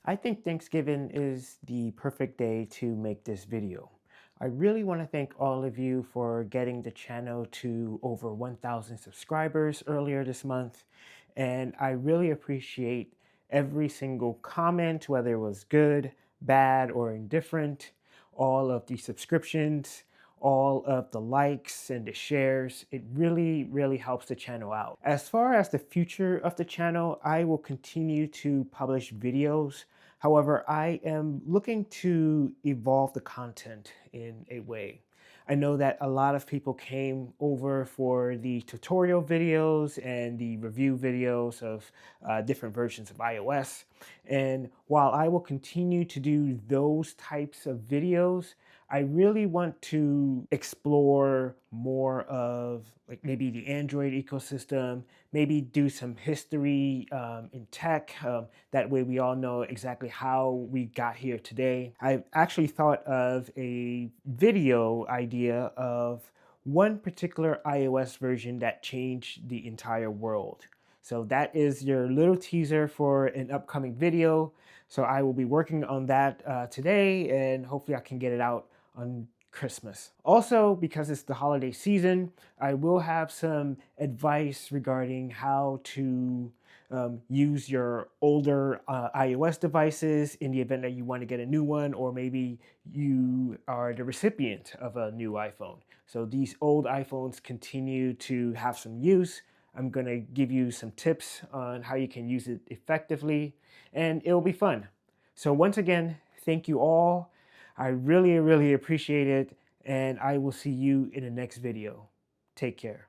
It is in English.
I think Thanksgiving is the perfect day to make this video. I really want to thank all of you for getting the channel to over 1,000 subscribers earlier this month. And I really appreciate every single comment, whether it was good, bad, or indifferent, all of the subscriptions, all of the likes and the shares. It really helps the channel out. As far as the future of the channel, I will continue to publish videos. However, I am looking to evolve the content in a way. I know that a lot of people came over for the tutorial videos and the review videos of different versions of iOS. And while I will continue to do those types of videos, I really want to explore more of like maybe the Android ecosystem, maybe do some history in tech. That way we all know exactly how we got here today. I've actually thought of a video idea of one particular iOS version that changed the entire world. So that is your little teaser for an upcoming video. So I will be working on that today, and hopefully I can get it out on Christmas. Also, because it's the holiday season, I will have some advice regarding how to use your older iOS devices in the event that you want to get a new one, or maybe you are the recipient of a new iPhone. So these old iPhones continue to have some use. I'm going to give you some tips on how you can use it effectively, and it'll be fun. So once again, thank you all. I really appreciate it, and I will see you in the next video. Take care.